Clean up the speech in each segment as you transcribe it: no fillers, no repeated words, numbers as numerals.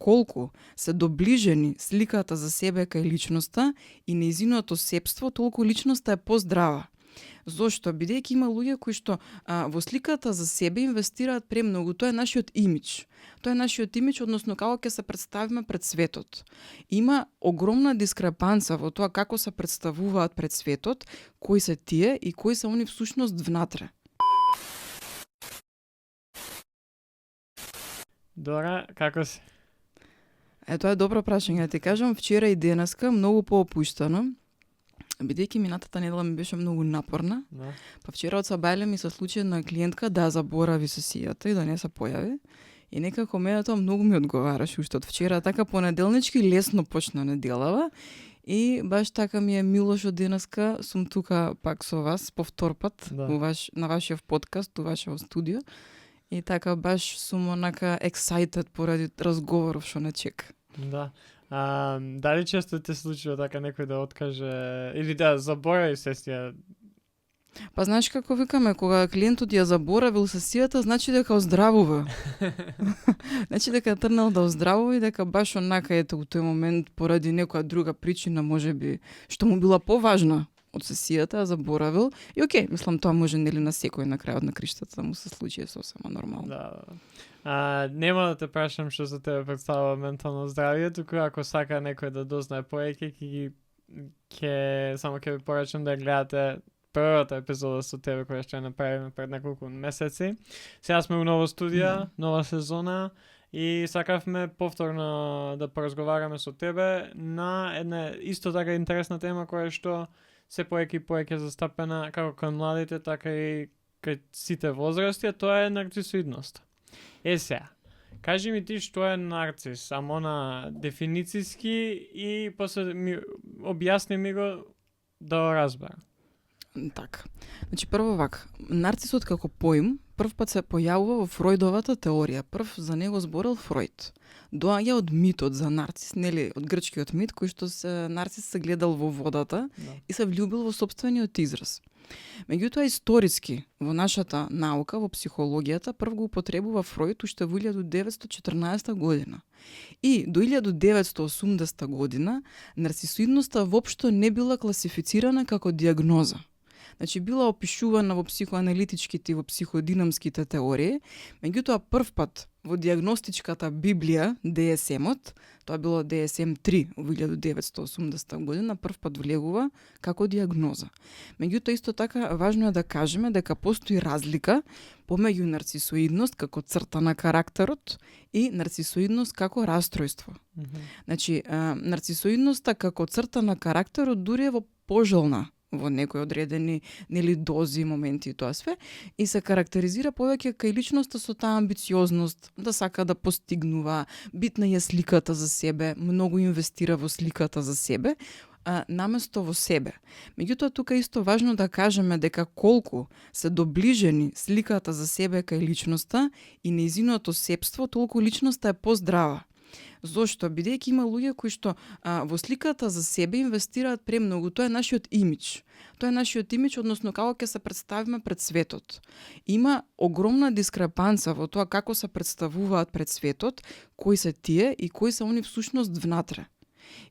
колку се доближени сликата за себе кај личноста и нејзиното сепство, толку личноста е поздрава. Зошто? Бидејќи има луѓе кои што во сликата за себе инвестираат премногу, тоа е нашиот имидж. Тоа е нашиот имидж, односно како ќе се представиме пред светот. Има огромна дискрепанца во тоа како се представуваат пред светот, кои се тие и кои се они всушност внатре. Дора, како си? Тоа е добро прашање. Ти кажам, вчера и денеска многу поопуштено, бидејќи минатата недела ми беше многу напорна. Да. Па вчера од Сабајле ми се случи една клиентка да заборави сесијата и да не се појави. И некако мене тоа многу ми одговараше уште од вчера, така понеделнички лесно почна неделава. И баш така ми е мило што денеска сум тука пак со вас по втор пат Да. на вашиот подкаст, у вашето студио. И така баш сум онака excited поради разговоров што не чека. Да. Дали често те случува така некој да откаже или да заборави сесија? Па знаеш како викаме, кога клиентот ја заборавил сесијата, значи дека оздравува. Значи дека трнал да оздравува и дека баш онака ете у тој момент поради некоја друга причина можеби што му била поважна од сесијата, а заборавил. И окей, мислам тоа може нели на секој на крајот на криштата да му се случи, е сосема нормално. Да. Нема да те прашам што за тебе представува ментално здравје, туку ако сака некој да дознае повеќе, само ќе ви порачам да гледате првата епизода со тебе која што ја направиме пред неколку месеци. Сега сме у нова студија, нова сезона и сакавме повторно да поразговараме со тебе на една исто така интересна тема која што се повеќе застапена како кај младите, така и кај сите возрасти, а тоа е нарцисоидност. Сега, кажи ми ти што е нарцис, само на дефинициски и после ми објасни ми го да го разберам. Така. Значи прво вака, нарцисот како поим прв пат се појавува во Фројдовата теорија. Прв за него зборел Фројд. Доаѓа од митот за нарцис, нели, од грчкиот мит кој што нарцис се гледал во водата и се влюбил во сопствениот израз. Меѓутоа историски во нашата наука, во психологијата, прв го употребува Фројд уште во 1914 година. И до 1980 година нарцисоидноста воопшто не била класифицирана како диагноза. Значи била опишувана во психоаналитичките и во психодинамските теории, меѓутоа прв пат во диагностичката Библија, DSM-от, тоа било DSM-3 во 1980 година, прв пат влегува како диагноза. Меѓутоа исто така важно е да кажеме дека постои разлика помеѓу нарцисоидност како црта на карактерот и нарцисоидност како растројство. Значи, нарцисоидноста како црта на карактерот дури е во пожелна во некои одредени нели дози, моменти и тоа све, и се карактеризира повеќе кај личноста со таа амбициозност, да сака да постигнува, битна е сликата за себе, многу инвестира во сликата за себе, наместо во себе. Меѓутоа тука исто важно да кажеме дека колку се доближени сликата за себе кај личноста и нејзиното сепство, толку личноста е поздрава. Зошто? Бидејќи има луѓе кои што во сликата за себе инвестираат премногу, тоа е нашиот имидж. Тоа е нашиот имидж, односно како ќе се представиме пред светот. Има огромна дискрепанца во тоа како се представуваат пред светот, кои се тие и кои се они всушност внатре.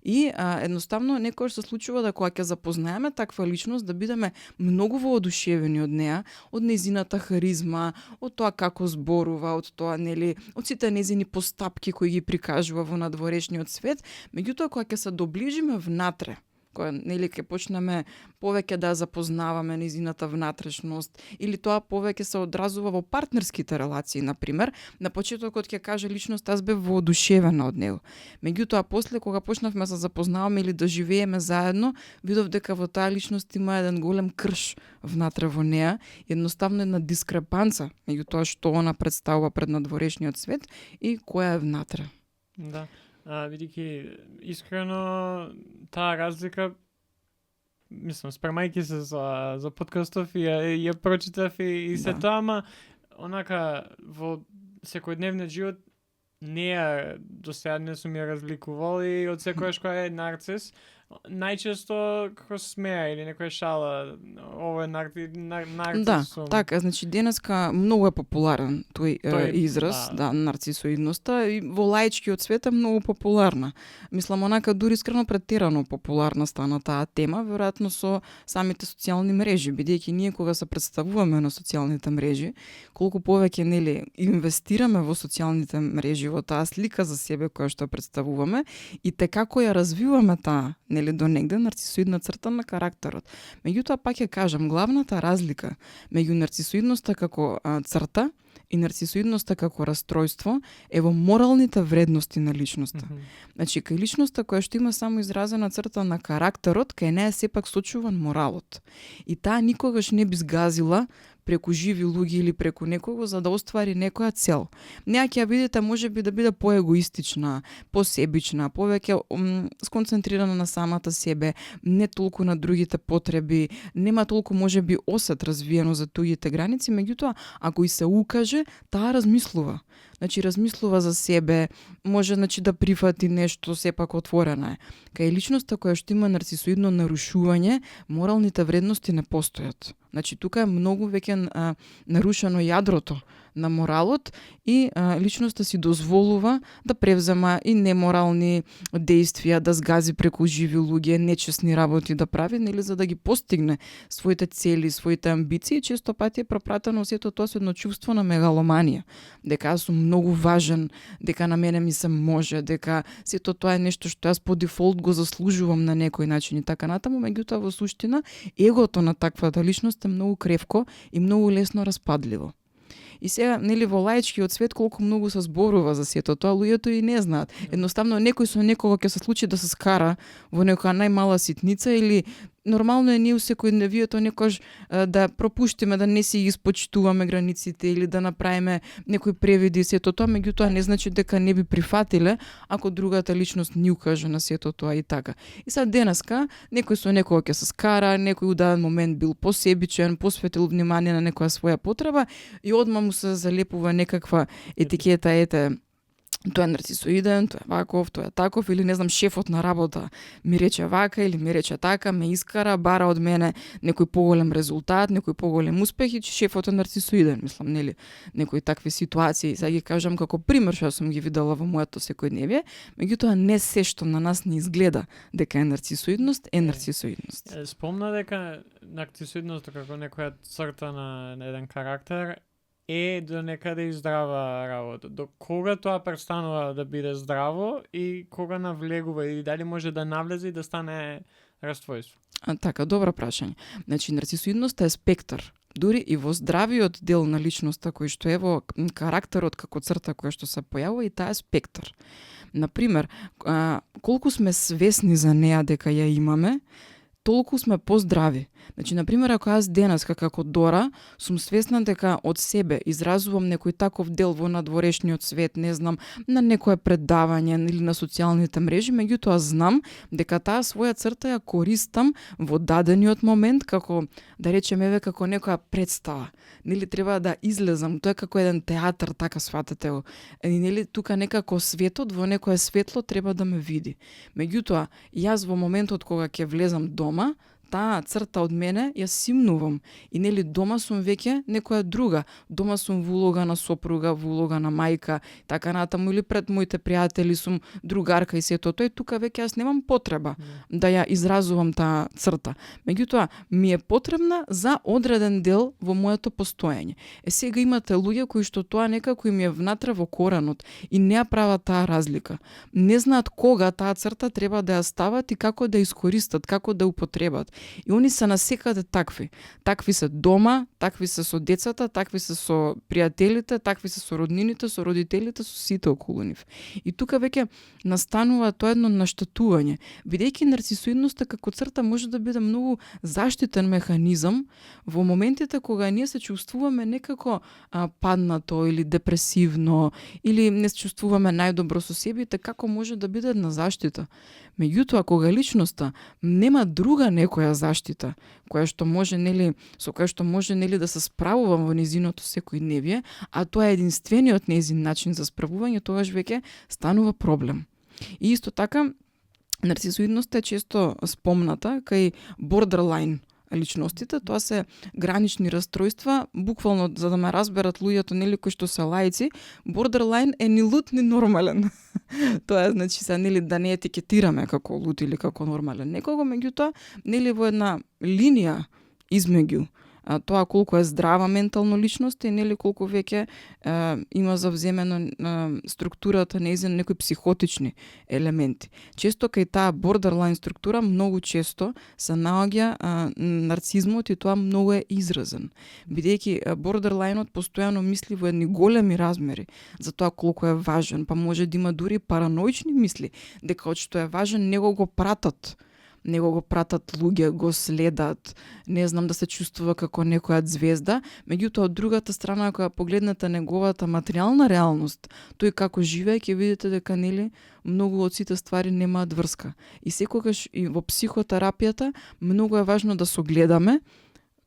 И едноставно некојаш се случува да кога ќе запознаеме таква личност да бидеме многу воодушевени од неа, од нејзината харизма, од тоа како зборува, од тоа нели, од сите нејзини постапки кои ги прикажува во надворешниот свет, меѓутоа кога ќе се доближиме внатре, кога нели ќе почнеме повеќе да запознаваме нејзината внатрешност или тоа повеќе се одразува во партнерските релации, на пример, на почетокот ќе каже личност аз бев воодушевена од него. Меѓутоа после кога почнавме да се запознаваме или да живееме заедно, видов дека во таа личност има еден голем крш внатре во неа, едноставно една дискрепанца меѓу тоа што она представува пред надворешниот свет и која е внатре. Да. Видики, искрено таа разлика, мислам, спремајќи се за подкастов и ја прочитав и се тоа, ама онака во секојдневниот живот не ја до сега не сум ја разликувал и од секојаш која е нарцис, најчесто како смеа или некоја шала, ово е Да, нарцисум. така, значи денеска многу е популарен тој израз, да, нарцисоидноста и во лаичкиот свет е многу популарна. Мислам онака дури искрено претерано популарна стана таа тема, веројатно со самите социјални мрежи, бидејќи ние кога се представуваме на социјалните мрежи, колку повеќе нели инвестираме во социјалните мрежи, во таа слика за себе која што представуваме и те како ја развиваме таа, нели до негде нарцисоидна црта на карактерот. Меѓутоа пак ќе кажам, главната разлика меѓу нарцисоидноста како црта и нарцисоидноста како растројство е во моралните вредности на личноста. Значи, кај личноста која што има само изразена црта на карактерот, кај неа сепак сочуван моралот. И таа никогаш не би згазила преку живи луѓе или преку некого за да оствари некоја цел. Неа ќе ја видите можеби да биде поегоистична, посебична, повеќе сконцентрирана на самата себе, не толку на другите потреби, нема толку можеби осет развиено за туѓите граници, меѓутоа ако и се укаже, таа размислува. Значи размислува за себе, може значи да прифати нешто, сепак отворена е. Кај личноста која што има нарцисоидно нарушување, моралните вредности не постојат. Значи тука е многу веќе нарушено јадрото на моралот и личноста си дозволува да превзема и неморални действија, да згази преку живи луѓе, нечесни работи да прави, нели за да ги постигне своите цели, своите амбиции, често пати е пропратено сето тоа со едно чувство на мегаломанија, дека јас сум многу важен, дека на мене ми се може, дека сето тоа е нешто што јас по дефолт го заслужувам на некој начин и така натаму, меѓутоа во суштина егото на таквата личност е многу кревко и многу лесно распадливо. И сега, нели, во лаичкиот свет колку многу се зборува за сето тоа, луѓето и не знаат. Едноставно некој со некого ќе се случи да се скара во некоја најмала ситница или нормално е ние у секојдневието некош да пропуштиме, да не си ги испочитуваме границите или да направиме некои превиди и сето тоа, меѓутоа не значи дека не би прифатиле ако другата личност ни укаже на сето тоа и така. И сега денеска некој со некого ќе се скара, некој у даден момент бил посебичен, посветил внимание на некоја своја потреба и одма му се залепува некаква етикета, ете, тој е нарцисоиден, тој е ваков, тој е таков, или не знам, шефот на работа ми рече вака или ми рече така, ме искара, бара од мене некој поголем резултат, некој поголем успех и че шефот е нарцисоиден, мислам, нели, некои такви ситуации. Сега ги кажам како пример што сум ги видела во моето секојдневие, меѓутоа не се што на нас не изгледа дека е нарцисоидност, е нарцисоидност. Спомна дека нарцисоидност како некоја црта на еден карактер е до некаде и здрава работа. До кога тоа престанува да биде здраво и кога навлегува и дали може да навлезе и да стане раствојство? Така, добро прашање. Значи, нарцисоидноста е спектар. Дури и во здравиот дел на личноста кој што е во карактерот како црта која што се појавува и таа е спектар. Например, колку сме свесни за неа дека ја имаме, толку сме поздрави. Значи, например, ако јас денеска како Дора сум свесна дека од себе изразувам некој таков дел во надворешниот свет, не знам, на некое предавање или на социјалните мрежи, меѓутоа знам дека таа своја црта ја користам во дадениот момент како, да речеме, еве како некоја представа. Нели треба да излезам, тоа е како еден театар, така сватете го. И нели тука некако светот во некое светло треба да ме види. Меѓутоа, јас во моментот кога ќе влезам дома, таа црта од мене ја симнувам. И нели дома сум веќе некоја друга. Дома сум во улога на сопруга, во улога на мајка, така натаму, или пред моите пријатели сум другарка и сето тоа. И тука веќе јас немам потреба да ја изразувам таа црта. Меѓутоа, ми е потребна за одреден дел во моето постоење. Сега имате луѓе кои што тоа некако им е внатре во коренот и не ја прават таа разлика. Не знаат кога таа црта треба да ја стават и како да ја искористат, како да употребат. И они се насекаде такви. Такви се дома, такви се со децата, такви се со пријателите, такви се со роднините, со родителите, со сите околу нив. И тука веќе настанува тоа едно наштатување. Бидејќи нарцисоидноста како црта може да биде многу заштитен механизам во моментите кога ние се чувствуваме некако паднато или депресивно, или не се чувствуваме најдобро со себе, како може да биде една заштита. Меѓутоа, кога личноста нема друга некоја заштита, која што може, нели, со која што може, нели, да се справува во незиното секојдневие, а тоа е единствениот незин начин за справување, тогаш веќе станува проблем. И исто така, нарцисоидноста е често спомната кај borderline личностите, тоа се гранични расстройства, буквално за да ме разберат луѓето нели кои што се лаици, borderline е ни луд ни нормален. Тоа значи се нели да не етикетираме како луд или како нормален некого, меѓутоа нели во една линија измеѓу тоа колку е здрава ментално личност и нели колку веќе има завземено структурата нејзин некои психотични елементи. Често кај таа бордерлайн структура многу често се наоѓа нарцизмот и тоа многу е изразен. Бидејќи бордерлајнот постојано мисли во едни големи размери за тоа колку е важен, па може да има дури параноични мисли дека од што е важен него го пратат луѓе, го следат, не знам да се чувствува како некоја звезда, меѓутоа од другата страна кога погледнете неговата материјална реалност, тој како живее, ќе видите дека нели многу од сите ствари немаат врска. И секогаш и во психотерапијата многу е важно да согледаме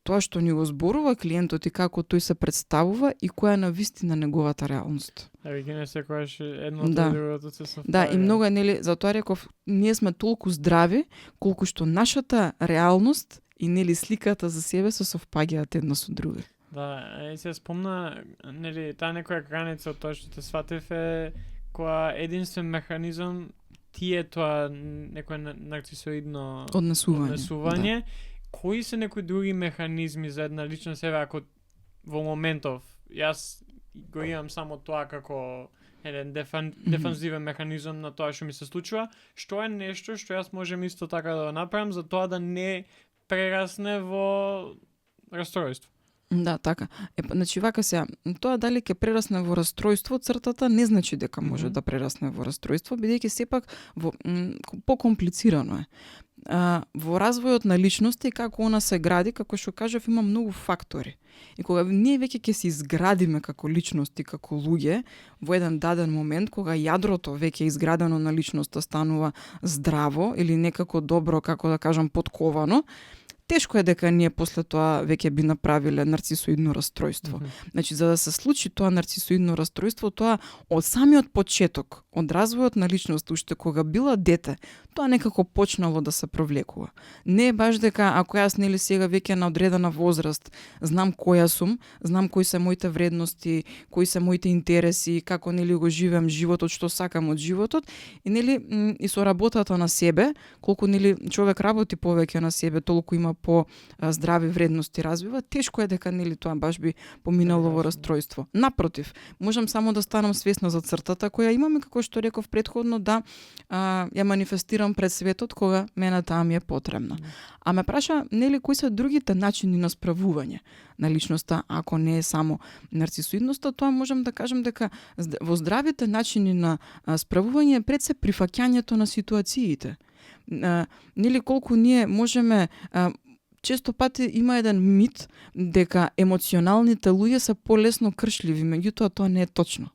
тоа што ни го зборува клиентот и како тој се представува и која е навистина неговата реалност. Веќе не секогаш едното Да. и другото се совпаѓа. Да, и многу е нели, затоа реков, ние сме толку здрави колку што нашата реалност и нели сликата за себе се совпаѓаат една со друга. Да, и се спомна, нели, таа некоја граница од тоа што те сватив е која единствен механизам ти е тоа некој нарцисоидно Однесување. Кои се некои други механизми за една лична себе ако во моментов јас го имам само тоа како еден дефанзивен механизам на тоа што ми се случува, што е нешто што јас можем исто така да го направам за тоа да не прерасне во расстройство? Да, така. Значи вака сега, тоа дали ќе прерасне во расстройство, цртата не значи дека може да прерасне во расстройство, бидејќи сепак покомплицирано е. Во развојот на личноста и како она се гради, како што кажав, има многу фактори. И кога ние веќе ќе се изградиме како личности, како луѓе, во еден даден момент, кога јадрото веќе изградено на личноста станува здраво или некако добро, како да кажам, подковано, тешко е дека ние после тоа веќе би направиле нарцисоидно расстройство. Значи, за да се случи тоа нарцисоидно расстройство, тоа од самиот почеток, од развојот на личност, уште кога била дете, тоа некако почнало да се провлекува. Не е баш дека ако јас нели сега веќе на одредена возраст знам која сум, знам кои се моите вредности, кои се моите интереси, како нели го живеам животот, што сакам од животот, и нели и со работата на себе, колку нели човек работи повеќе на себе, толку има по здрави вредности развива, тешко е дека нели тоа баш би поминало во расстройство. Напротив, можам само да станам свесна за цртата која имам и како што реков претходно да ја манифестирам пред светот кога мене таа ми е потребна. А ме праша нели кои се другите начини на справување на личноста, ако не е само нарцисоидноста, тоа можам да кажам дека во здравите начини на справување е пред се прифаќањето на ситуациите. Нели колку ние можеме често пати има еден мит дека емоционалните луѓе се полесно кршливи, меѓутоа тоа не е точно.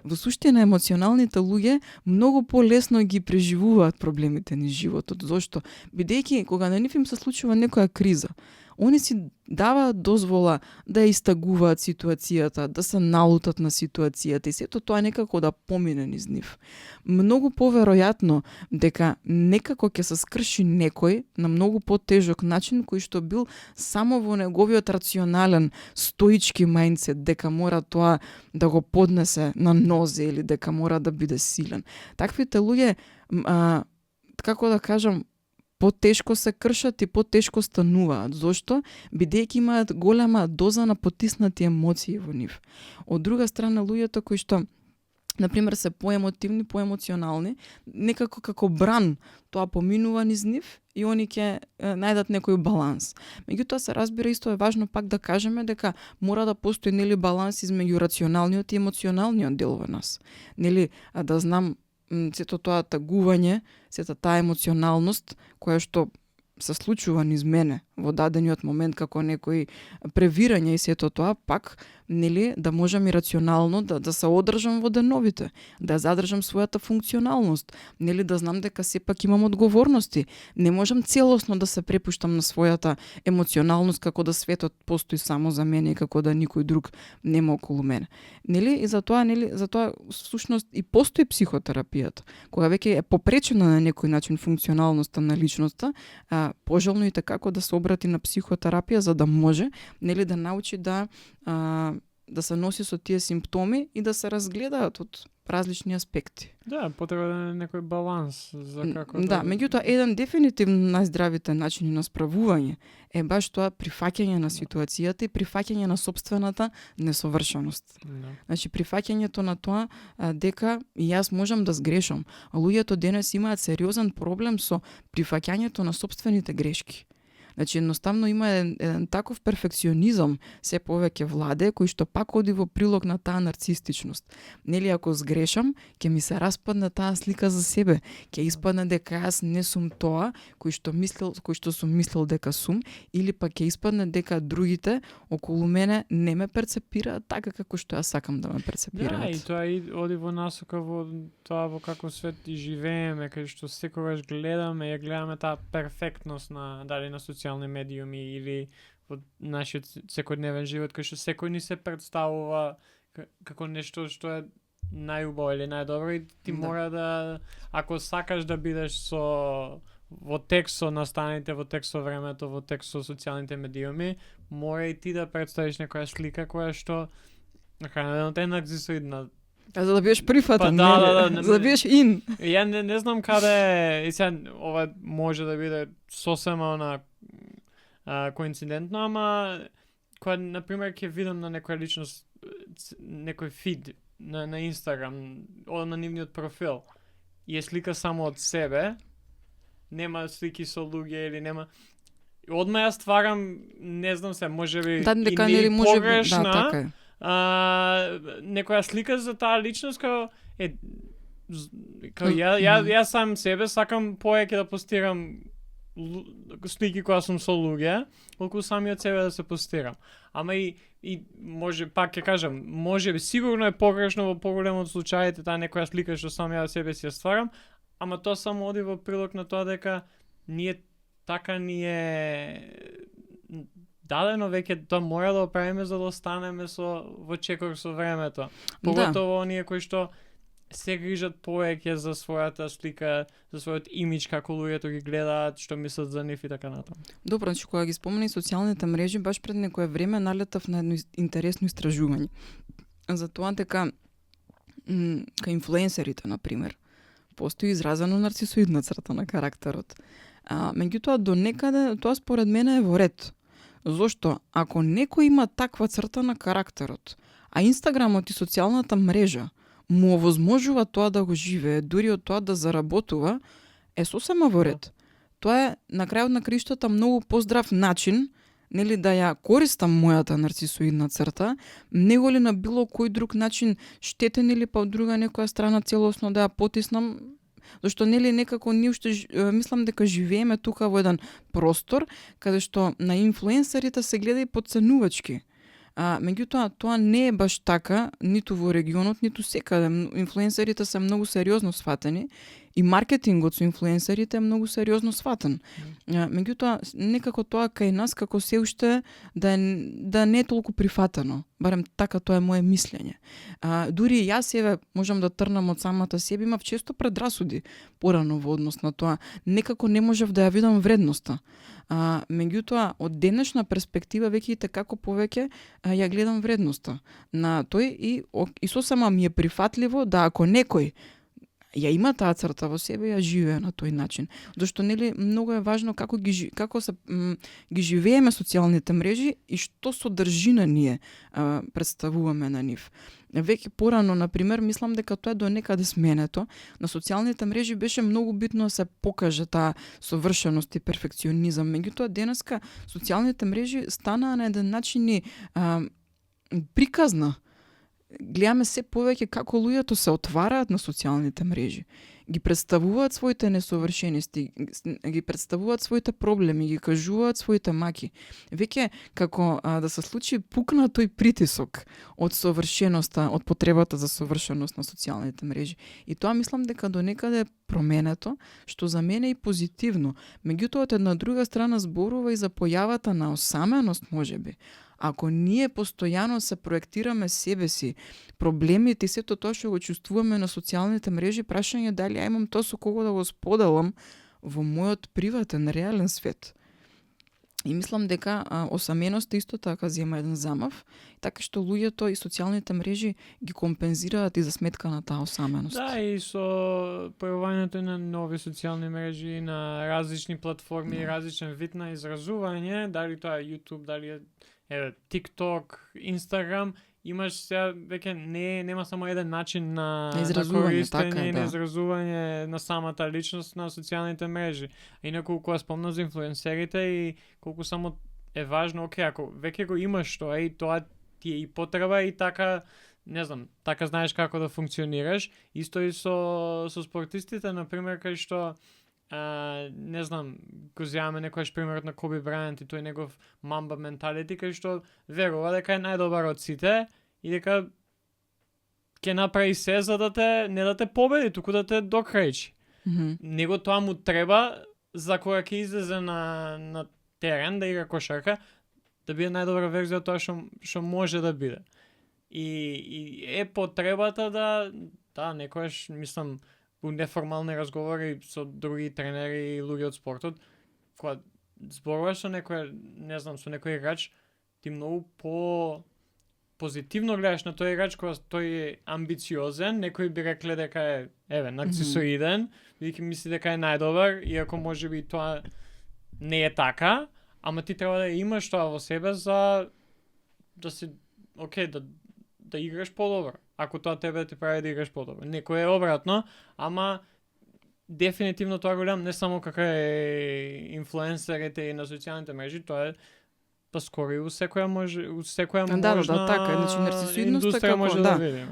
Во суштина емоционалните луѓе многу полесно ги преживуваат проблемите низ животот. Зошто? Бидејќи кога на нив им се случува некоја криза, они си даваат дозвола да ја истагуваат ситуацијата, да се налутат на ситуацијата и сето тоа некако да помине низ нив. Многу поверојатно дека некако ќе се скрши некој на многу потежок начин кој што бил само во неговиот рационален стоички мајндсет дека мора тоа да го поднесе на нозе или дека мора да биде силен. Таквите луѓе, како да кажам, потешко се кршат и потешко стануваат. Зошто? Бидејќи имаат голема доза на потиснати емоции во нив. Од друга страна, луѓето кои што например се поемотивни, поемоционални, некако како бран тоа поминува низ нив и они ќе најдат некој баланс. Меѓутоа се разбира, исто е важно пак да кажеме дека мора да постои нели баланс измеѓу рационалниот и емоционалниот дел во нас. Нели да знам сето тоа тагување, сета таа емоционалност која што се случува низ мене во дадениот момент како некои превирања и сето тоа, пак нели да можам и рационално да се одржам во деновите, да задржам својата функционалност, нели да знам дека сепак имам одговорности. Не можам целосно да се препуштам на својата емоционалност како да светот постои само за мене и како да никој друг нема околу мене. Нели и затоа всушност и постои психотерапијата. Кога веќе е попречена на некој начин функционалноста на личноста, пожелно и како да се обрати на психотерапија за да може нели да научи да се носи со тие симптоми и да се разгледаат од различни аспекти. Да, потребен е некој баланс за како Да, меѓутоа еден дефинитивно најздравите начини на справување е баш тоа прифаќање на ситуацијата и прифаќање на сопствената несовршеност. Да. Значи прифаќањето на тоа дека и јас можам да сгрешам, а луѓето денес имаат сериозен проблем со прифаќањето на сопствените грешки. Значи, едноставно има еден таков перфекционизам се повеќе владе, кој што пак оди во прилог на таа нарцистичност. Нели, ако сгрешам, ќе ми се распадне таа слика за себе. Ќе испадне дека јас не сум тоа кој што сум мислел дека сум, или пак ќе испадне дека другите околу мене не ме перцепираат така како што јас сакам да ме перцепираат. Да, и тоа и оди во насока во тоа во каков свет и живееме, кај што секогаш гледаме таа перфектност на дали на социјални медиуми или во нашиот секојдневен живот, кај што секој ни се представува како нешто што е најубаво или најдобро и ти мора да, ако сакаш да бидеш во текст со настаните, во текст со времето, во текст со социјалните медиуми, мора и ти да представиш некоја слика која што на крајот е нарцисоидна. За да бидеш прифатен, за да бидеш ин. Ја не знам каде, и сега ова може да биде сосема коинцидентно, ама кога, например, ќе видам на некоја личност, некој фид на Инстаграм, одам на нивниот профил, и е слика само од себе, нема слики со луѓе или нема... Одма ја стварам, не знам се, можеби да, дека, и не погрешна, да, така е. Некоја слика за таа личност као ја сам себе сакам повеќе да постирам слики која сум со луѓе, колку самиот себе да се постирам. Ама и може, пак ќе кажам, може би сигурно е погрешно во поголем од случаите таа некоја слика што сам ја себе си ја стварам, ама тоа само оди во прилог на тоа дека ние така ни е дадено веќе, тоа мора да оправиме за да останеме во чекор со времето. Поготово оние кои што се грижат повеќе за својата слика, за својот имидж, како луѓето ги гледаат, што мислат за нив и така натаму. Добро, значи кога ги спомени социјалните мрежи, баш пред некое време налетав на едно интересно истражување. За тоа дека кај инфлуенсерите, например, постои изразено нарцисоидна црта на карактерот. Меѓутоа, до некаде, тоа според мене е во ред. Зошто? Ако некој има таква црта на карактерот, а Инстаграмот и социјалната мрежа му овозможува тоа да го живее, дури од тоа да заработува, е сосема во ред. Тоа е на крајот на криштата многу поздрав начин, нели, да ја користам мојата нарцисоидна црта, него ли на било кој друг начин штетен или па од друга некоја страна целосно да ја потиснам, зашто нели некако ние уште мислам дека живееме тука во еден простор каде што на инфлуенсерите се гледа и подценувачки. Меѓутоа, тоа не е баш така, ниту во регионот, ниту секаде. Инфлуенсерите се многу сериозно сватени и маркетингот со инфлуенсерите е многу сериозно сватен. Меѓутоа, некако тоа кај нас како се уште да не е толку прифатено. Барем така тоа е мое мислење. Дури и јас себе можам да трнам од самата себе, имав често предрасуди порано во однос на тоа. Некако не можев да ја видам вредноста. Меѓутоа, од денешна перспектива веќе и како повеќе ја гледам вредноста на тој и сосема ми е прифатливо да ако некој ја има таа црта во себе, ја живее на тој начин. Зашто нели многу е важно како ги живееме социјалните мрежи и што содржина ние представуваме на нив. Веќе порано, например, мислам дека тоа е до некаде сменето. На социјалните мрежи беше многу битно да се покаже таа совршеност и перфекционизам. Меѓутоа, денеска социјалните мрежи станаа на еден начин приказна. гледаме се повеќе како луѓето се отвараат на социјалните мрежи. Ги представуваат своите несовршености, ги представуваат своите проблеми, ги кажуваат своите маки. Веќе како да се случи пукна тој притисок од совршеноста, од потребата за совршеност на социјалните мрежи. И тоа мислам дека до некаде е променето, што за мене е и позитивно. Меѓутоа, од една друга страна зборува и за појавата на осаменост, можеби. Ако ние постојано се проектираме себе си, проблемите и сето тоа што го чувствуваме на социјалните мрежи, прашање е дали ја имам тоа со кого да го споделам во мојот приватен, реален свет. И мислам дека осаменоста исто така зема еден замав, така што луѓето и социјалните мрежи ги компензираат и за сметка на таа осаменост. Да, и со појавувањето на нови социјални мрежи, на различни платформи, различен вид на изразување, дали тоа е YouTube, дали е TikTok, Instagram, имаш сега веќе нема само еден начин на изразување, користење, на изразување на самата личност на социјалните мрежи. А инаку кога спомна за инфлуенсерите и колку само е важно, окей, ако веќе го имаш тоа и тоа ти е и потреба и така, не знам, така знаеш како да функционираш. Исто и со спортистите, например, кај што не знам, го земаме некојаш примерот на Коби Брајант и тој негов мамба менталити, кај што верува дека е најдобар од сите и дека ќе направи се за да те, не да те победи, туку да те докрајчи. Него тоа му треба за кога ќе излезе на терен да игра кошарка, да биде најдобра верзија тоа што може да биде. И е потребата да некојаш, мислам, у неформални разговори со други тренери и луѓе од спортот, кога зборуваш со некој, не знам, со некој играч, ти многу позитивно гледаш на тој играч кога тој е амбициозен, некои би рекле дека е нарцисоиден, бидејќи мисли дека е најдобар, иако можеби тоа не е така, ама ти треба да имаш тоа во себе за да си да играш подобро. Ако тоа тебе те прави да играш подобро. Некој е обратно, ама дефинитивно тоа го гледам не само како е инфлуенсерите и на социјалните мрежи, тоа е скоро и у секоја можна така, значи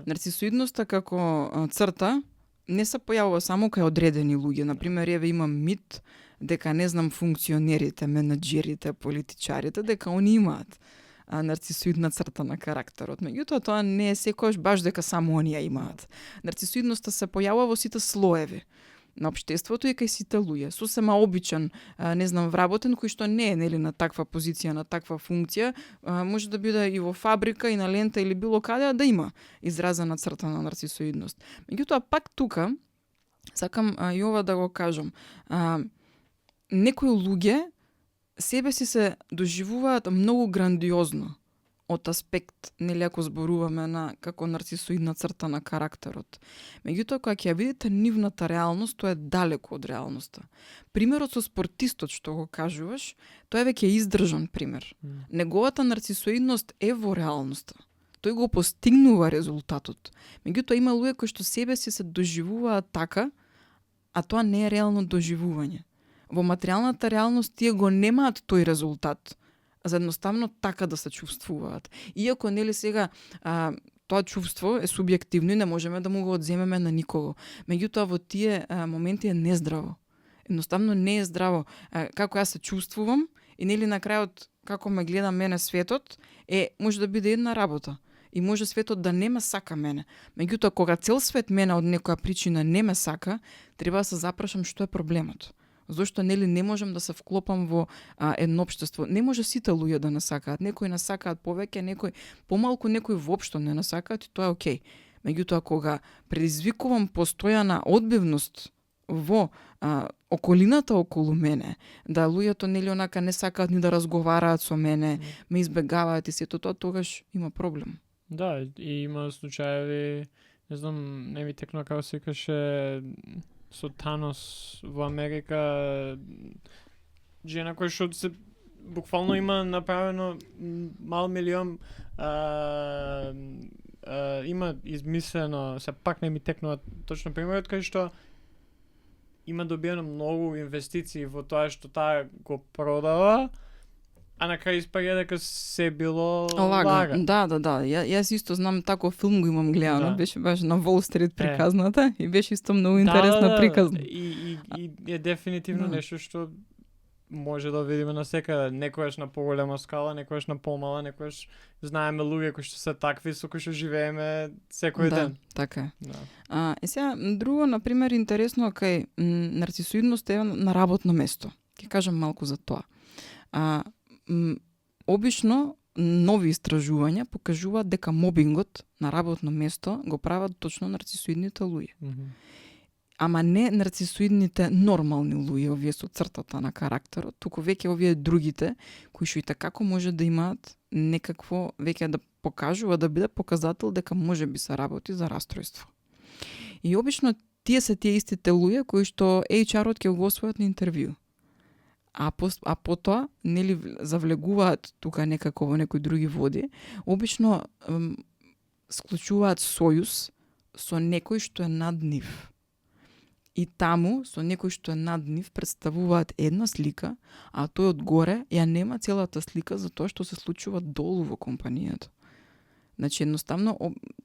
нарцисоидноста како црта не се појавува само кај одредени луѓе. Например, еве има мит дека не знам функционерите, менаџерите, политичарите дека они имаат нарцисоидна црта на карактерот. Меѓутоа тоа не е секојаш баш дека само они ја имаат. Нарцисоидноста се појавува во сите слоеви на општеството и кај сите луѓе. Сосема обичен, не знам, вработен кој што не е нели на таква позиција, на таква функција, може да биде и во фабрика и на лента или било каде да има изразена црта на нарцисоидност. Меѓутоа пак тука сакам и ова да го кажам. Некои луѓе себе си се доживуваат многу грандиозно од аспект, нели ако зборуваме на како нарцисоидна црта на карактерот. Меѓутоа, кога ќе ја видите нивната реалност, тоа е далеку од реалноста. Примерот со спортистот што го кажуваш, тоа е веќе издржан пример. Неговата нарцисоидност е во реалноста. Тој го постигнува резултатот. Меѓутоа, има луѓе кои што себе си се доживуваат така, а тоа не е реално доживување. Во материјалната реалност тие го немаат тој резултат, за едноставно така да се чувствуваат. Иако нели сега тоа чувство е субјективно и не можеме да му го одземеме на никого. Меѓутоа во тие моменти е нездраво. Едноставно не е здраво како јас се чувствувам и нели на крајот како ме гледа мене светот може да биде една работа. И може светот да не ме сака мене. Меѓутоа кога цел свет мене од некоја причина не ме сака, треба да се запрашам што е проблемот. Зошто нели не можам да се вклопам во едно општество? Не може сите луѓе да не сакаат. Некои не сакаат повеќе, некои помалку, некои воопшто не сакаат и тоа е окей. Меѓутоа кога предизвикувам постојана одбивност во околината околу мене, да луѓето нели онака не сакаат ни да разговараат со мене, ме избегаваат и сето тоа, тогаш има проблем. Да, и има случаеви, не знам, не ми текно како се каже со Танос во Америка, жена која што се буквално има направено мал милион, има измислено, се пак не ми текнува точно примерот, кај што има добиено многу инвестиции во тоа што таа го продава, А на крај испаѓа дека се било Лага. лага. Да. Јас исто знам таков филм го имам гледано, Да. беше баш на Wall Street приказната и беше исто многу интересна приказна. И е дефинитивно Да. нешто што може да видиме на секаде, некојаш на поголема скала, некојаш на помала, некојаш знаеме луѓе кои што се такви со кои што живееме секој Да, ден. така е. Да. И сега, друго, например, интересно кај нарцисоидност е на работно место. Ќе кажам малку за тоа. Обично, нови истражувања покажуваат дека мобингот на работно место го прават точно нарцисоидните луѓе. Ама не нарцисоидните нормални луѓе, овие со цртата на карактерот, туку веќе овие другите, кои што и како може да имаат некакво, веќе да покажува, да биде показател дека може би се работи за расстройство. И обично тие се тие истите луѓе кои што HR-от ќе го освојат на интервју. А потоа, нели, завлегуваат тука некако во некои други води, обично склучуваат сојуз со некој што е над нив. И таму, со некој што е над нив, представуваат една слика, а тој одгоре ја нема целата слика за тоа што се случува долу во компанијата. Значи, едноставно,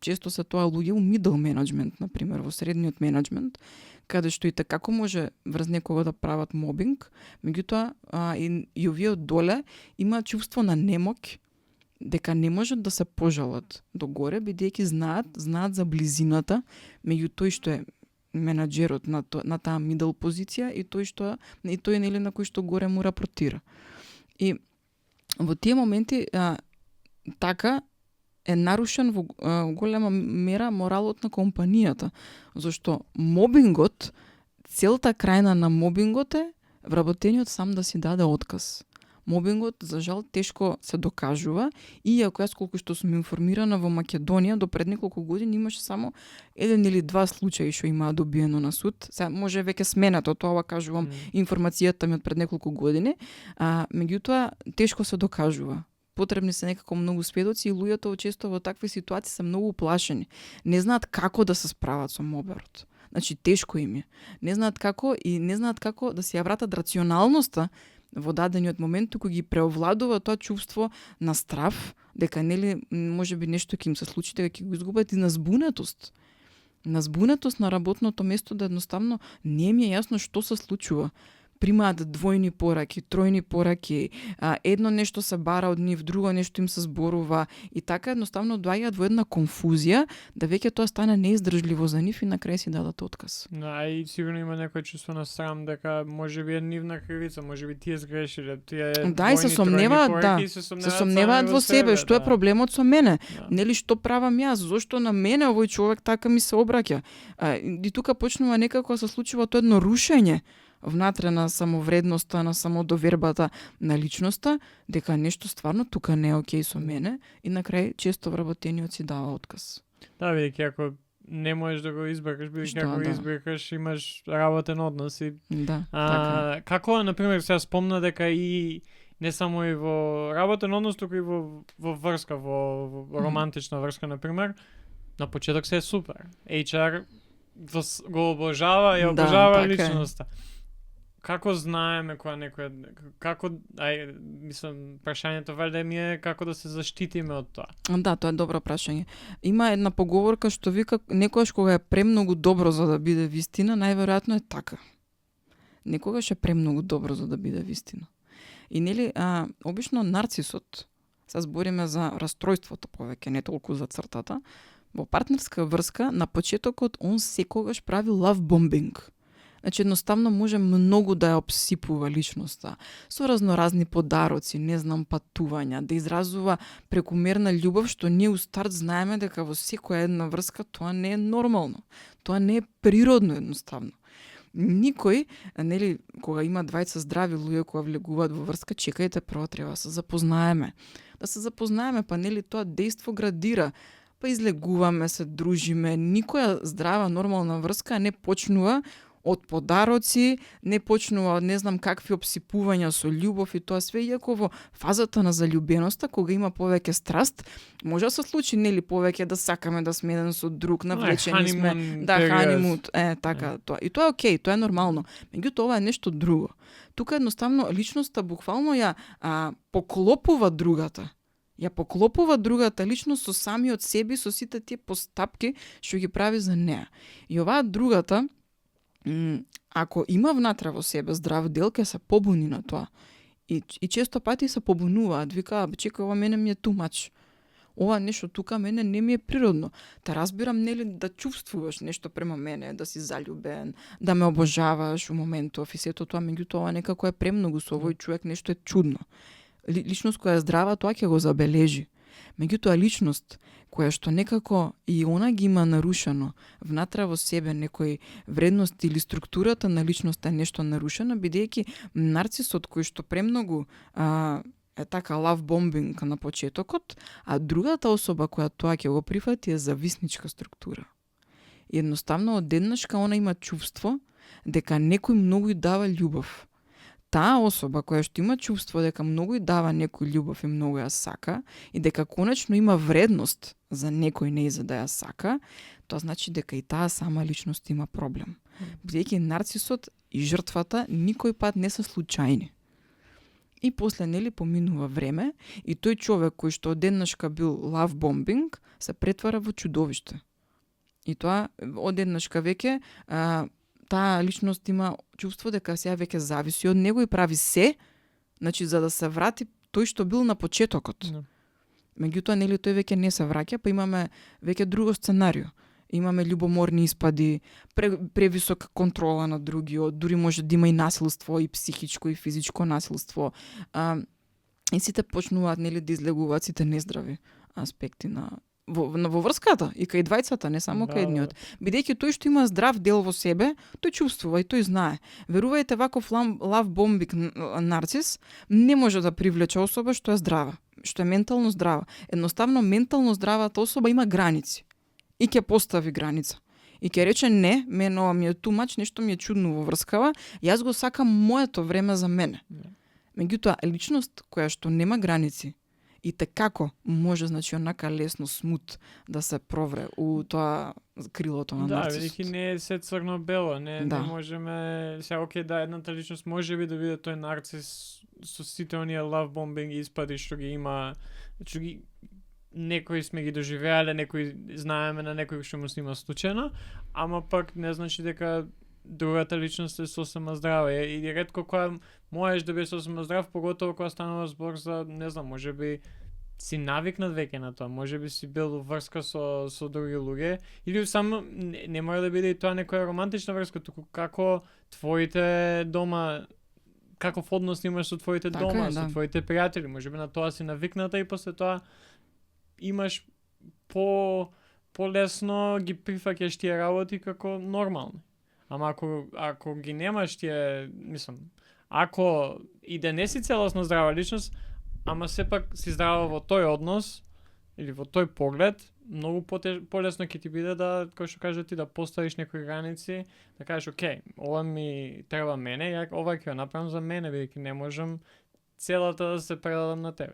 често се тоа луѓе у middle management, например, во средниот менеджмент, каде што и како може врз некого да прават мобинг, меѓутоа и овие од доле имаат чувство на немоќ, дека не можат да се пожалат догоре, бидејќи знаат за близината меѓу тој што е менаџерот на таа middle позиција и тој нели на кој што горе му рапортира. И во тие моменти така е нарушен во голема мера моралот на компанијата, зашто мобингот, целта крајна на мобингот е вработениот сам да си даде отказ. Мобингот, за жал, тешко се докажува, иако јас колку што сум информирана во Македонија, до пред неколку години имаше само 1 или 2 случаи што имаа добиено на суд. Сега може веќе сменето, тоа кажувам, информацијата ми од пред неколку години, меѓутоа тешко се докажува. Потребни се некако многу сведоци и луѓето често во такви ситуации се многу уплашени. Не знаат како да се справат со моберот. Значи тешко им е. Не знаат како да се ја вратат рационалноста во дадениот момент, туку ги преовладува тоа чувство на страв, дека нели можеби нешто ќе им се случи, дека ќе го изгубат и на збунетост. На збунетост на работното место, да едноставно не им е јасно што се случува. Примаат двојни пораки, тројни пораки, едно нешто се бара од нив, друго нешто им се зборува и така едноставно доаѓаат во една конфузија да веќе тоа стане неиздржливо за нив и на крај си дадат отказ. И сигурно има некој чувство на срам дека можеби е нивна кривица, можеби тие сгрешиле, тие да, и се сомневаат во себе, што е проблемот со мене? Нели што правам јас? Зошто на мене овој човек така ми се обраќа? И тука почнува некако да се случува тоа едно рушење внатре на самовредноста, на самодовербата на личноста, дека нешто стварно тука не е окей со мене и на крај често вработениот си дава отказ. Да, бидејќи ако не можеш да го избракаш, бидејќи ако го избракаш имаш работен однос и така. Како например сега спомна дека и не само и во работен однос, туку и во врска, во романтична врска например, на почеток се е супер. HR го обожава, ја обожава личноста. Како знаеме кога некој мислам прашањето валјда ми е како да се заштитиме од тоа? Да, тоа е добро прашање. Има една поговорка што вика некогаш кога е премногу добро за да биде вистина, најверојатно е така. Некогаш е премногу добро за да биде вистина. И нели обично нарцисот, се збориме за расстройството повеќе, не толку за цртата, во партнерска врска на почетокот он секогаш прави love bombing. Значи едноставно може многу да ја обсипува личноста со разноразни подароци, не знам, патувања, да изразува прекумерна љубов, што ние у старт знаеме дека во секоја една врска тоа не е нормално. Тоа не е природно едноставно. Никој, нели, кога има двајца здрави луѓе кога влегуваат во врска, чекајте, прво треба да се запознаеме. Да се запознаеме, па нели тоа дејство градира, па излегуваме, се дружиме. Никоја здрава нормална врска не почнува од подароци, не почнува од не знам какви обсипувања со љубов и тоа све, иако во фазата на заљубеноста, кога има повеќе страст, може да се случи нели повеќе да сакаме да сме еден со друг, навлечени сме, да ханимун, така, тоа. И тоа е окей, тоа е нормално. Меѓутоа ова е нешто друго. Тука едноставно личноста буквално ја поклопува другата. Ја поклопува другата личност со самиот себе, со сите тие постапки што ги прави за неа. И оваа другата, ако има внатре во себе здрав дел, ќе се побуни на тоа. И често пати се побунуваат, викаат, чекај, ова мене ми е too much. Ова нешто тука мене не ми е природно. Та разбирам нели да чувствуваш нешто према мене, да си заљубен, да ме обожаваш у моментов и сето тоа, меѓутоа ова некако е премногу со овој човек, нешто е чудно. Личност која е здрава, тоа ќе го забележи. Меѓутоа личност која што некако и она ги има нарушено внатре во себе некои вредности или структурата на личноста е нешто нарушено, бидејќи нарцисот кој што премногу е така love bombing на почетокот, а другата особа која тоа ќе го прифати е зависничка структура. И едноставно одеднашка она има чувство дека некој многу и дава љубов. Таа особа која што има чувство дека многу и дава некој љубов и многу ја сака и дека конечно има вредност за некој не за да ја сака, тоа значи дека и таа сама личност има проблем. Бидејќи нарцисот и жртвата никој пат не се случајни. И после нели поминува време и тој човек кој што одеднашка бил love bombing се претвара во чудовиште. И тоа одеднашка веќе таа личност има чувство дека сега веќе зависи од него и прави се, значи за да се врати тој што бил на почетокот. No. Меѓутоа нели тој веќе не се враќа, па имаме веќе друго сценарио. Имаме љубоморни испади, превисока контрола на другиот, дури може да има и насилство, и психичко, и физичко насилство. И сите почнуваат нели да излегуваат сите нездрави аспекти во врската и кај двајцата, не само кај едниот. Бидејќи тој што има здрав дел во себе, тој чувствува и тој знае. Верувајте, ваков love bombing нарцис не може да привлече особа што е здрава, што е ментално здрава. Едноставно ментално здравата особа има граници и ќе постави граница. И ќе рече не, мене ова ми е too much, нешто ми е чудно во врскава, јас го сакам моето време за мене. Меѓутоа личност која што нема граници и како може, значи, онака лесно смут да се провре у тоа крилото на нарцисот. Да, бидејќи не е се црно-бело, не можеме сега окей да едната личност може би да биде тој нарцис со сите оние love bombing испади што ги има, што ги некои сме ги доживеале, некои знаеме на некој што му снима случајно, ама пак не значи дека другата личност е сосема здрава. И ретко која можеш да биде сосема здрав, поготово кога станува збор за, не знам, може би си навикнат веќе на тоа, може би си бил врска со други луѓе, или само не мора да биде и тоа некоја романтична врска, туку како твоите дома, каков однос имаш со твоите така дома, е, со твоите пријатели, може би на тоа си навикната и после тоа имаш полесно ги прифаќаш тие работи како нормални. Ама ако ги немаш тие, мислам, ако и да не си целосно здрава личност, ама сепак си здрава во тој однос или во тој поглед, многу полесно ќе ти биде да, кој што кажа ти, да поставиш некои граници, да кажеш, окей, ова ми треба мене, ова ќе го направам за мене, бидејќи не можам целата да се предадам на тебе.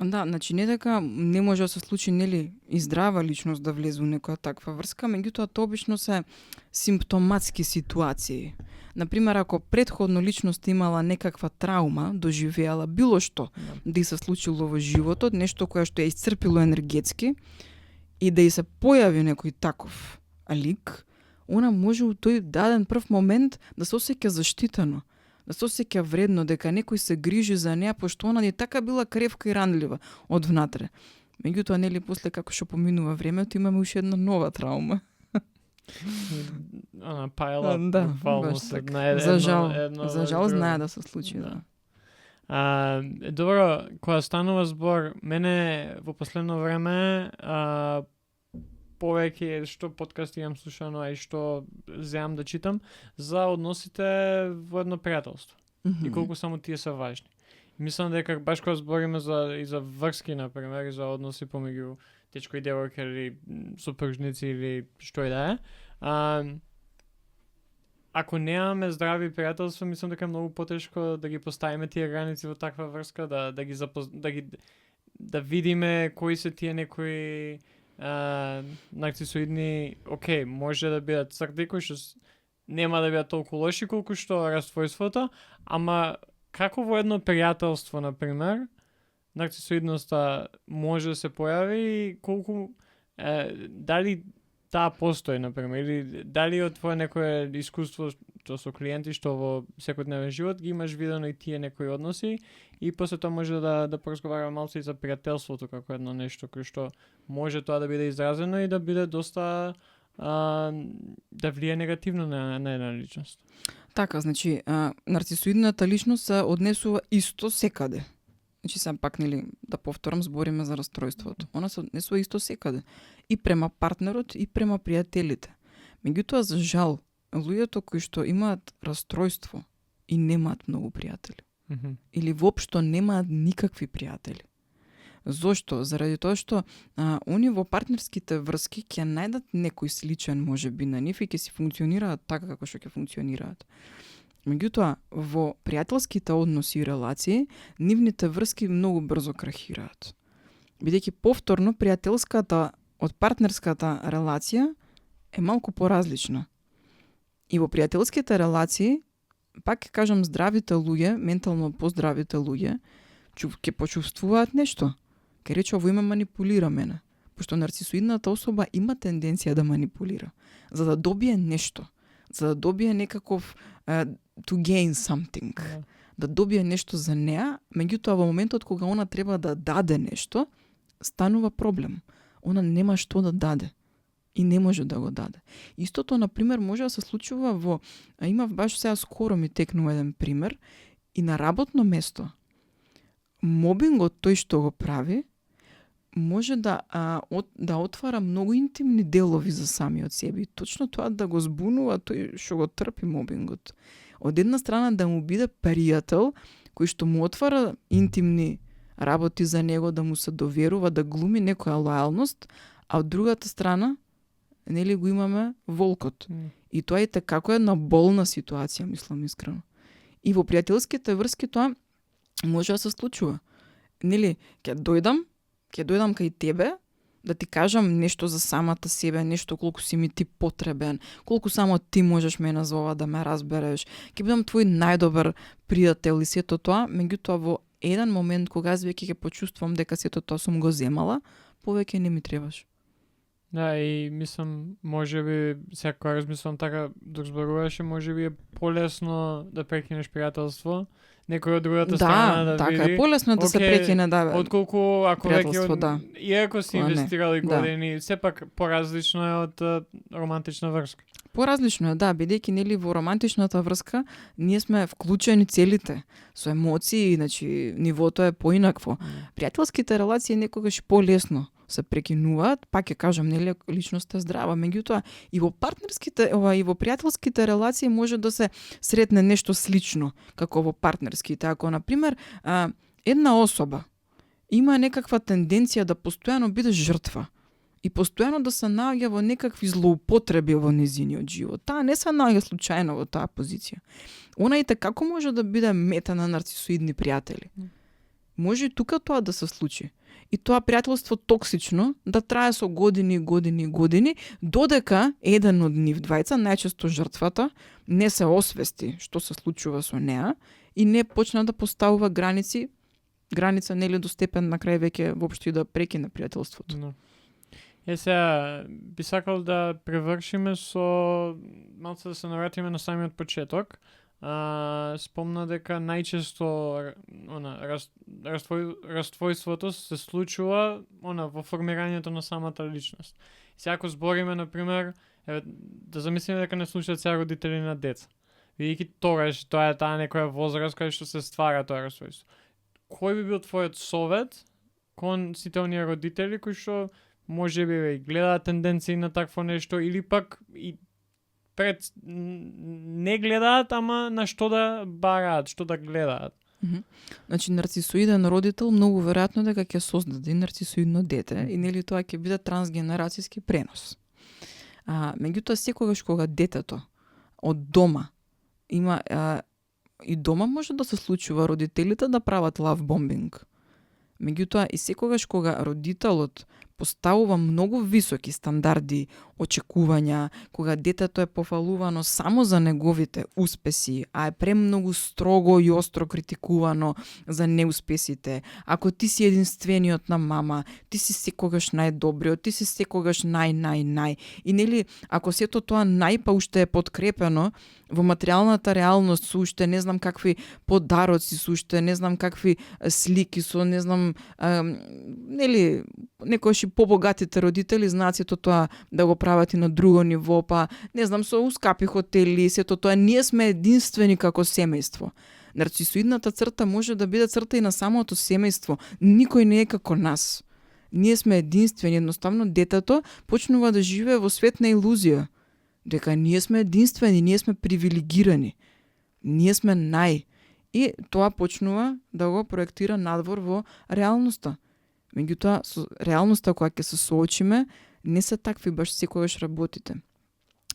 Да, значи не дека не може да се случи нели и здрава личност да влезе во некоја таква врска, меѓутоа тоа обично се симптоматски ситуации. Например, ако претходно личност имала некаква траума, доживеала било што да се случило во животот, нешто кое што е исцрпило енергетски и да и се појави некој таков лик, она може у тој даден прв момент да се осеќа заштитено, да се осеќа вредно, дека некој се грижи за неа, пошто она не така била кревка и ранлива од внатре. Меѓутоа, нели, после како што поминува времето, имаме уште една нова траума. Пајла, буквално се на за жал знае да се случи, да. Добро, кога станува збор, мене во последно време повеќе што подкасти имам слушано, а и што земам да читам, за односите во едно пријателство. И колку само тие се важни. Мислам дека баш кога збориме и за врски, например, и за односи помеѓу дечко и девојка или супружници или што и да е, ако немаме здрави пријателства, мислам дека е многу потешко да ги поставиме тие граници во таква врска, да видиме кои се тие некои нарцисоидни, окей, може да бидат црти кои што нема да бидат толку лоши колку што раствојството, ама како во едно пријателство, на пример, нарцисоидноста може да се појави и колку дали таа постои, на пример, или дали од твое некое искуство што со клиенти што во секојдневен живот ги имаш видено и тие некои односи и после тоа може да поразговараме малку и за пријателството како едно нешто кој што може тоа да биде изразено и да биде доста да влие негативно на една личност. Така, значи, нарцисоидната личност се однесува исто секаде. Значи, сам пак, нели, да повторам, збориме за расстройството. Она се однесува исто секаде. И према партнерот, и према пријателите. Меѓутоа, за жал, луѓето кои што имаат расстройство и немаат многу пријатели. Или воопшто немаат никакви пријатели. Зошто? Заради тоа што они во партнерските врски ќе најдат некој сличен можеби на нив и ќе си функционираат така како што ќе функционираат. Меѓутоа, во пријателските односи и релации, нивните врски многу брзо крахираат. Бидејќи повторно пријателската од партнерската релација е малку поразлична. И во пријателските релации, пак ќе кажам, здравите луѓе, ментално поздравите луѓе, ќе почувствуваат нешто. Ке рече, ово име манипулира мене. Пошто нарцисоидната особа има тенденција да манипулира. За да добие нешто. За да добие некаков to gain something. Yeah. Да добие нешто за неа, меѓутоа во моментот кога она треба да даде нешто, станува проблем. Она нема што да даде. И не може да го даде. Истото, например, може да се случува во... Имав баш сега скоро ми текнува еден пример, и на работно место. Мобингот тој што го прави, може да отвара многу интимни делови за самиот себе. И точно тоа да го збунува тој што го трпи мобингот. Од една страна да му биде пријател, кој што му отвара интимни работи за него, да му се доверува, да глуми некоја лојалност, а од другата страна, нели го имаме волкот. И тоа е како една болна ситуација, мислам искрено. И во пријателските врски тоа може да се случува. Нели, ќе дојдам кај тебе, да ти кажам нешто за самата себе, нешто колку си ми ти потребен, колку само ти можеш ме назова да ме разбереш. Ќе бидам твој најдобар пријател и сето тоа, меѓутоа во еден момент кога аз веќе ќе почувствувам дека сето тоа сум го земала, повеќе не ми требаш. Да, и мислам, можеби, сега кога размислам така, док зборуваше, можеби е полесно да прекинеш пријателство, некој од другата страна да така, види. Е полесно да се прекине, да. Отколку ако веќе иако си инвестирали години, сепак поразлично е од романтична врска. Поразлично е, да, бидејќи нели во романтичната врска ние сме вклучени целите со емоции, значи нивото е поинакво. Пријателските релации некогаш полесно се прекинуваат, пак ќе кажам, нели личноста е здрава, меѓутоа и во партнерските, и во пријателските релации може да се сретне нешто слично како во партнерските. Ако на пример една особа има некаква тенденција да постојано биде жртва и постојано да се наоѓа во некакви злоупотреби во незиниот живот, таа не се наоѓа случајно во таа позиција. Она и како може да биде мета на нарцисоидни пријатели. Може и тука тоа да се случи. И тоа пријателство токсично да трае со години, додека еден од нив двајца, најчесто жртвата, не се освести што се случува со неа и не почна да поставува граница нели до степен на крај веќе воопшто и да прекине пријателството. No. Сега би сакал да превршиме со малку да се навратиме на самиот почеток. Спомна дека најчесто раствојството се случува во формирањето на самата личност. Сега ако збориме, например, да замислиме дека не слушаат сега родители на деца. Бидејќи тогаш тоа е таа некоја возраст кај што се ствара тоа раствојство. Кој би бил твојот совет кон сите оние родители кои што можеби гледаат тенденции на такво нешто или пак и не гледаат, ама на што да бараат, што да гледаат. Значи, нарцисоиден родител многу веројатно дека ќе создаде нарцисоидно дете и нели тоа ќе биде трансгенерацијски пренос. Меѓутоа, секогаш кога детето од дома. Има и дома може да се случува родителите да прават лав бомбинг. Меѓутоа, и секогаш кога родителот поставува многу високи стандарди, очекувања, кога детето е пофалувано само за неговите успеси, а е премногу строго и остро критикувано за неуспесите, ако ти си единствениот на мама, ти си секогаш најдобриот, ти си секогаш нај. И нели, ако сето тоа па уште е подкрепено во материјалната реалност, со уште не знам какви подароци, со уште не знам какви слики, со не знам нели, некојаш и побогатите родители знаат сето тоа да го прават и на друго ниво, па не знам, со ускапи хотели, сето тоа. Ние сме единствени како семејство. Нарцисоидната црта може да биде црта и на самото семејство. Никој не е како нас. Ние сме единствени, едноставно детето почнува да живее во свет на илузија. Дека ние сме единствени, ние сме привилегирани. Ние сме нај. И тоа почнува да го проектира надвор во реалноста. Меѓутоа, со реалноста која ќе се соочиме, не се такви баш секогаш работите.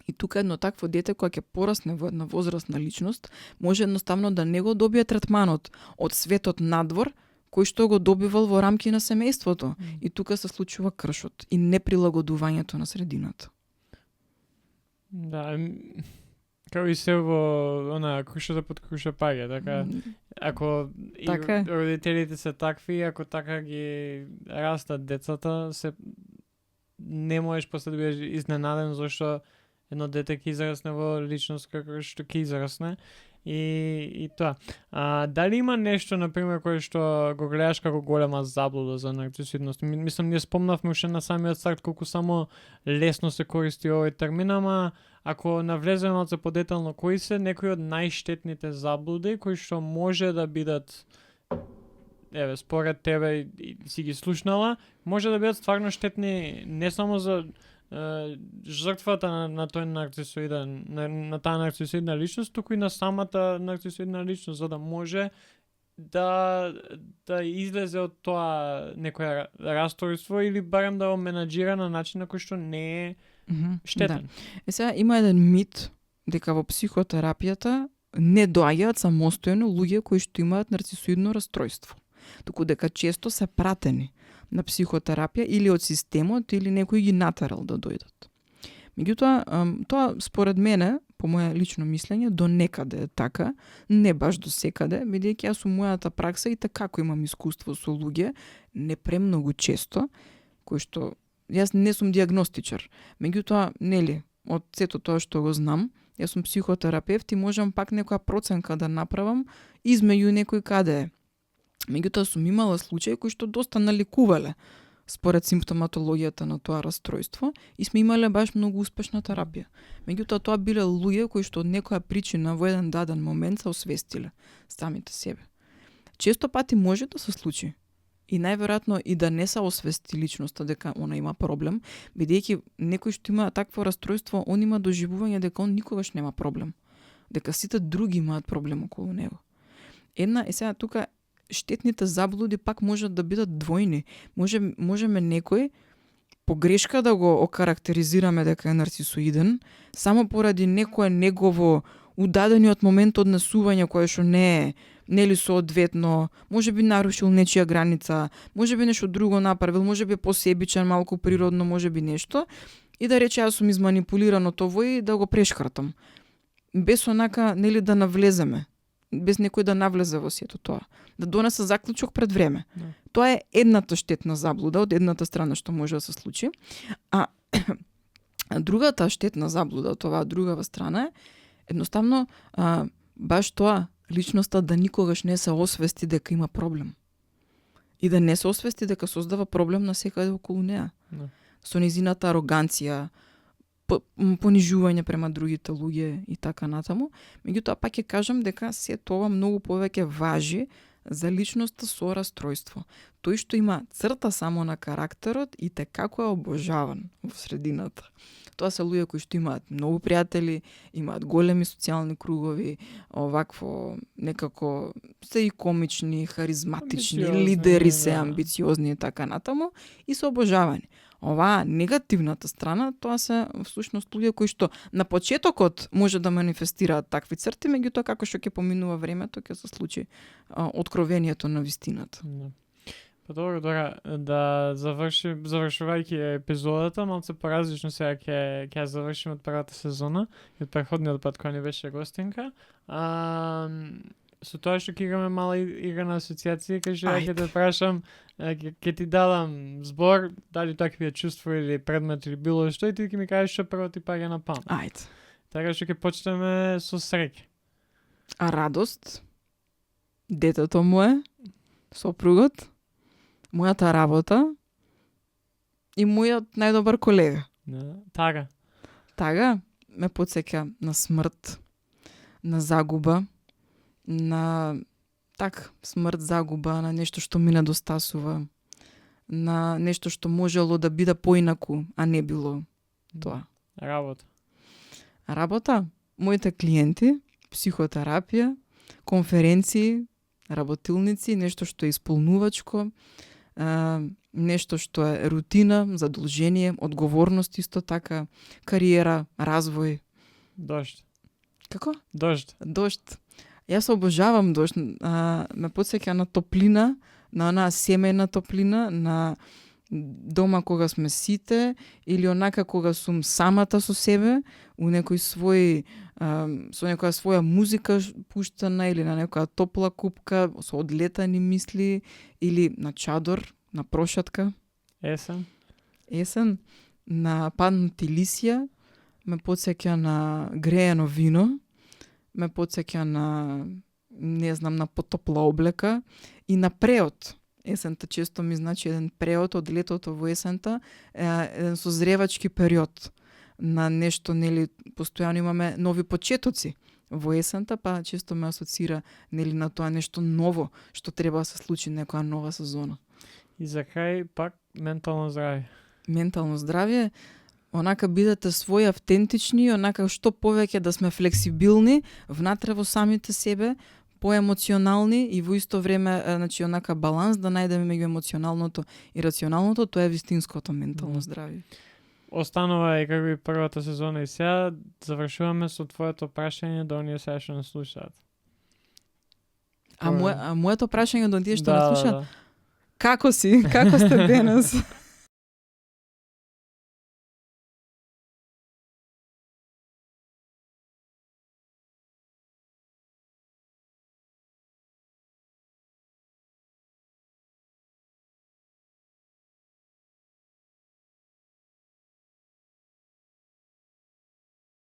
И тука едно такво дете која ќе порасне во една возрастна личност, може едноставно да не го добие третманот од светот надвор, кој што го добивал во рамки на семејството. И тука се случува кршот и неприлагодувањето на средината. Да, како и се во она крушата под круша паѓа, така ако и Така родителите се такви, ако така ги растат децата, се не можеш после да бидеш изненаден зашто едно дете ќе израсне во личност како што ќе израсне и тоа. Дали има нешто на пример кое што го гледаш како голема заблуда за нарцисоидност? Мислам ние спомнавме уште на самиот старт колку само лесно се користи овој термин, ама ако навлеземе малку подетално, кои се некои од најштетните заблуди кои што може да бидат, еве, според тебе и си ги слушнала, може да бидат стварно штетни не само за жртвата на тој нарцисоиден, на таа нарцисоидна личност, туку и на самата нарцисоидна личност, за да може да излезе од тоа некоја расстройство или барем да го менаџира на начин на кој што не е штетен. Да. Сега има еден мит дека во психотерапијата не доаѓаат самостојно луѓе кои што имаат нарцисоидно расстройство, туку дека често се пратени на психотерапија или од системот или некој ги натерал да дојдат. Меѓутоа, тоа според мене, по моје лично мислење, до некаде е така, не баш до секаде, бидејќи јас со мојата пракса и како имам искуство со луѓе, не премногу често, кои што јас не сум диагностичар. Меѓутоа, нели, од сето тоа што го знам, јас сум психотерапевт и можам пак некоја проценка да направам измеѓу некој каде е. Меѓутоа сум имала случаи кои што доста наликувале според симптоматологијата на тоа расстройство и сме имале баш многу успешна терапија. Меѓутоа тоа биле луѓе кои што од некоја причина во еден даден момент се освестиле самите себе. Често пати може да се случи и најверојатно и да не се освести личноста дека она има проблем, бидејќи некој што има такво расстройство, он има доживување дека он никогаш нема проблем, дека сите други имаат проблем околу него. Една е сега тука штетните заблуди пак можат да бидат двојни. Можеме некој погрешка да го окарактеризираме дека е нарцисоиден, само поради некое негово удадениот момент однесување кое што не е нели соодветно, може би нарушил нечија граница, може би нешто друго направил, може би посебичен, малку природно, може би нешто, и да рече јас сум изманипулиран од овој и да го прешкртам. Без онака, нели, да навлеземе, без некој да навлезе во сето тоа, да донесе заклучок пред време. Тоа е едната штетна заблуда од едната страна што може да се случи, а другата штетна заблуда од оваа другава страна е едноставно баш тоа, личноста да никогаш не се освести дека има проблем. И да не се освести дека создава проблем на секаде околу неа. Со незината ароганција, понижување према другите луѓе и така натаму. Меѓутоа пак ќе кажам дека се тоа многу повеќе важи за личноста со расстройство. Тој што има црта само на карактерот и те како е обожаван во средината. Тоа се луѓе кои што имаат многу пријатели, имаат големи социјални кругови, овакво некако се и комични, харизматични, лидери се, амбициозни и така натаму и се обожавани. Оваа негативната страна, тоа се всушност луѓе кои што на почетокот може да манифестираат такви црти, меѓутоа како што ќе поминува времето, ќе се случи откровението на вистината. Да. Па добро, да завршувајќи епизодата, малце поразлично сега ќе завршиме од првата сезона и од претходниот пат кој ни беше гостинка. Со тоа што ќе играме мала игра на асоциација, кај што ја ќе те прашам, ќе ти дадам збор, дали такви чувство или предмет или било што, и ти ќе ми кажеш што прво ти паѓа на памет. Ајде. Така што ќе почнеме со среќа. А радост, детето мое, сопругот, мојата работа и мојот најдобар колега. Да. Тага. Тага ме потсеќа на смрт, на загуба, на смрт, загуба, на нешто што ми недостасува, на нешто што можело да биде поинаку, а не било тоа. Работа. Работа, моите клиенти, психотерапија, конференции, работилници, нешто што е исполнувачко, нешто што е рутина, задолжение, одговорност исто така, кариера, развој. Дожд. Како? Дожд. Дожд. Јас обожавам дожд. Ме потсеќа на топлина, на онаа семејна топлина, на дома кога сме сите, или онака кога сум самата со себе, у некој свој, со некоја своја музика пуштана, или на некоја топла купка, со одлетани мисли, или на чадор, на прошатка. Есен, на паднати лисја, ме потсеќа на греено вино, ме потсеќа на, не знам, на потопла облека и на преод. Есента често ми значи еден преод од летото во есента, еден созревачки период на нешто, нели, постојано имаме нови почетоци во есента, па често ме асоцира, нели, на тоа нешто ново што треба да се случи некоја нова сезона. И за крај пак ментално здравје. Ментално здравје, онака бидете своји, автентични, онака што повеќе да сме флексибилни внатре во самите себе, поемоционални и во исто време, значи, онака баланс да најдеме меѓу емоционалното и рационалното, тоа е вистинското ментално здравје. Останува и како и првата сезона и сега завршуваме со твоето прашање до оние сега што не слушаат. А моето прашање до оние што не Да. слушаат? Како си? Како сте денес?